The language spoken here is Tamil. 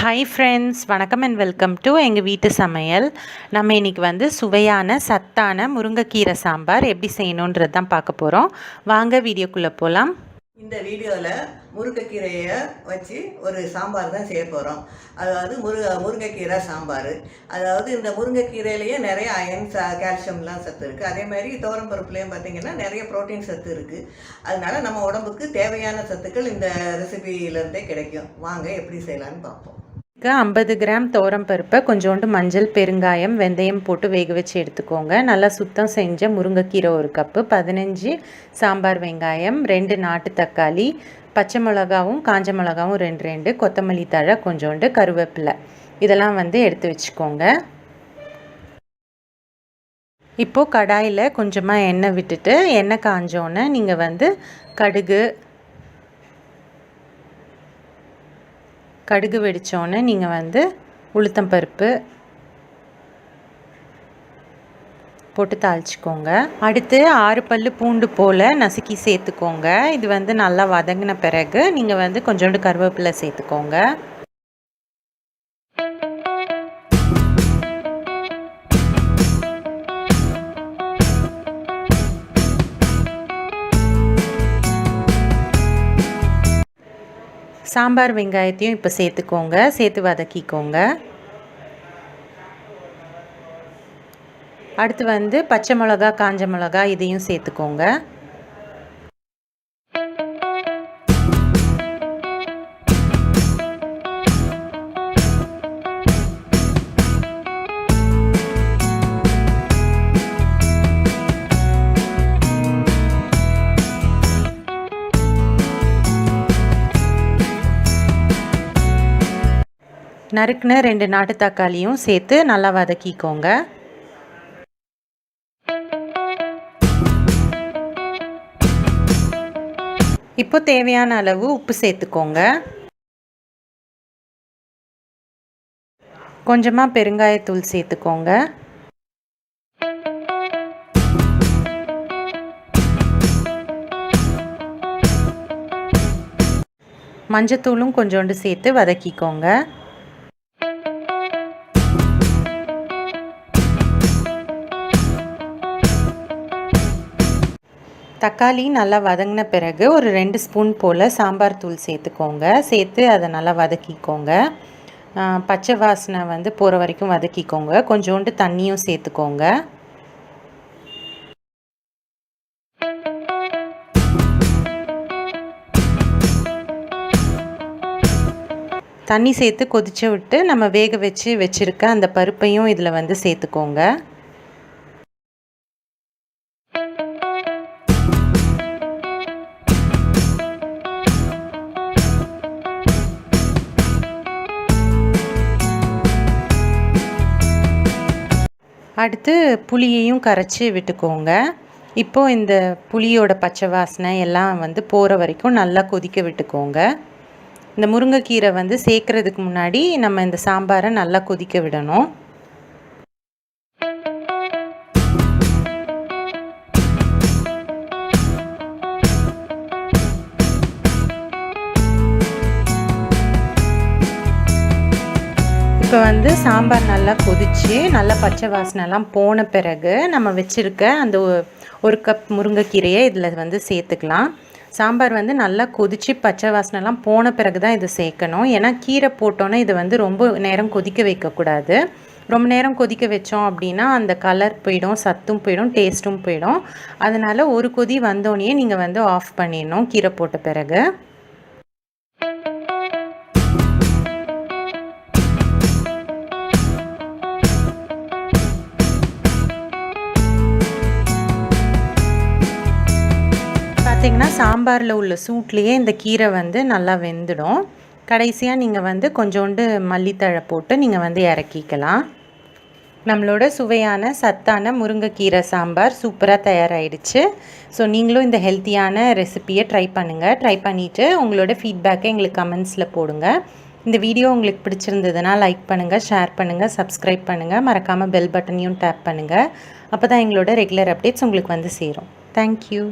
ஹாய் ஃப்ரெண்ட்ஸ், வணக்கம் அண்ட் வெல்கம் டு எங்கள் வீட்டு சமையல். நம்ம இன்றைக்கி வந்து சுவையான சத்தான முருங்கைக்கீரை சாம்பார் எப்படி செய்யணுன்றது தான் பார்க்க போகிறோம். வாங்க வீடியோக்குள்ளே போகலாம். இந்த வீடியோவில் முருங்கைக்கீரையை வச்சு ஒரு சாம்பார் தான் செய்ய போகிறோம். அதாவது முருங்கைக்கீரை சாம்பார். அதாவது இந்த முருங்கைக்கீரையிலேயே நிறைய அயன் கால்சியம்லாம் சத்து இருக்குது. அதே மாதிரி துவரம்பருப்புலேயும் பார்த்திங்கன்னா நிறைய ப்ரோட்டீன் சத்து இருக்குது. அதனால் நம்ம உடம்புக்கு தேவையான சத்துக்கள் இந்த ரெசிபியிலேருந்தே கிடைக்கும். வாங்க எப்படி செய்யலான்னு பார்ப்போம். 50 கிராம் பருப்பை கொஞ்சோண்டு மஞ்சள், பெருங்காயம், வெந்தயம் போட்டு வேக வச்சு எடுத்துக்கோங்க. நல்லா சுத்தம் செஞ்ச முருங்கைக்கீரை 1 கப்பு, 15 சாம்பார் வெங்காயம், 2 நாட்டு தக்காளி, பச்சை மிளகாவும் காஞ்ச மிளகாவும் 2 கொத்தமல்லி தழை கொஞ்சோண்டு, கருவேப்பிலை இதெல்லாம் வந்து எடுத்து வச்சுக்கோங்க. இப்போது கடாயில் கொஞ்சமாக எண்ணெய் விட்டுட்டு எண்ணெய் காஞ்சோன்னே நீங்கள் வந்து கடுகு வெடித்தோன்னே நீங்கள் வந்து உளுத்தம் பருப்பு போட்டு தாளிச்சிக்கோங்க. அடுத்து 6 பல்லு பூண்டு போல் நசுக்கி சேர்த்துக்கோங்க. இது வந்து நல்லா வதங்கின பிறகு நீங்கள் வந்து கொஞ்சோண்டு கருவேப்பிலை சேர்த்துக்கோங்க. சாம்பார் வெங்காயத்தையும் இப்போ சேர்த்துக்கோங்க. சேர்த்து வதக்கிக்கோங்க. அடுத்து வந்து பச்சை மிளகா, காஞ்ச மிளகா இதையும் சேர்த்துக்கோங்க. நறுக்குன 2 நாட்டு தக்காளியும் சேர்த்து நல்லா வதக்கிக்கோங்க. இப்போ தேவையான அளவு உப்பு சேர்த்துக்கோங்க. கொஞ்சமாக பெருங்காயத்தூள் சேர்த்துக்கோங்க. மஞ்சத்தூளும் கொஞ்சோண்டு சேர்த்து வதக்கிக்கோங்க. தக்காளி நல்லா வதங்கின பிறகு ஒரு 2 ஸ்பூன் போல் சாம்பார் தூள் சேர்த்துக்கோங்க. சேர்த்து அதை நல்லா வதக்கிக்கோங்க. பச்சை வாசனை வந்து போகிற வரைக்கும் வதக்கிக்கோங்க. கொஞ்சோண்டு தண்ணியும் சேர்த்துக்கோங்க. தண்ணி சேர்த்து கொதிச்சு விட்டு நம்ம வேக வச்சுருக்க அந்த பருப்பையும் இதில் வந்து சேர்த்துக்கோங்க. அடுத்து புளியையும் கரைச்சி விட்டுக்கோங்க. இப்போது இந்த புளியோட பச்சை வாசனை எல்லாம் வந்து போகிற வரைக்கும் நல்லா கொதிக்க விட்டுக்கோங்க. இந்த முருங்கைக்கீரை வந்து சேர்க்குறதுக்கு முன்னாடி நம்ம இந்த சாம்பாரை நல்லா கொதிக்க விடணும். இப்போ வந்து சாம்பார் நல்லா கொதித்து நல்லா பச்சை வாசனைலாம் போன பிறகு நம்ம வச்சுருக்க அந்த 1 கப் முருங்கைக்கீரையை இதில் வந்து சேர்த்துக்கலாம். சாம்பார் வந்து நல்லா கொதித்து பச்சை வாசனைலாம் போன பிறகு தான் இதை சேர்க்கணும். ஏன்னா கீரை போட்டோன்னே இதை வந்து ரொம்ப நேரம் கொதிக்க வைக்கக்கூடாது. ரொம்ப நேரம் கொதிக்க வச்சோம் அப்படின்னா அந்த கலர் போயிடும், சத்தும் போயிடும், டேஸ்ட்டும் போயிடும். அதனால் ஒரு கொதி வந்தோடனே நீங்கள் வந்து ஆஃப் பண்ணிடணும் கீரை போட்ட பிறகு. பார்த்திங்கன்னா சாம்பாரில் உள்ள சூட்லேயே இந்த கீரை வந்து நல்லா வெந்துடும். கடைசியாக நீங்கள் வந்து கொஞ்சோண்டு மல்லித்தழை போட்டு நீங்கள் வந்து இறக்கிக்கலாம். நம்மளோட சுவையான சத்தான முருங்கைக்கீரை சாம்பார் சூப்பராக தயாராகிடுச்சு. ஸோ நீங்களும் இந்த ஹெல்த்தியான ரெசிப்பியை ட்ரை பண்ணுங்கள். ட்ரை பண்ணிவிட்டு உங்களோட ஃபீட்பேக்கை எங்களுக்கு கமெண்ட்ஸில் போடுங்க. இந்த வீடியோ உங்களுக்கு பிடிச்சிருந்ததுன்னா லைக் பண்ணுங்கள், ஷேர் பண்ணுங்கள், சப்ஸ்கிரைப் பண்ணுங்கள். மறக்காமல் பெல் பட்டனையும் டேப் பண்ணுங்கள். அப்போ தான் எங்களோட ரெகுலர் அப்டேட்ஸ் உங்களுக்கு வந்து சேரும். தேங்க்யூ.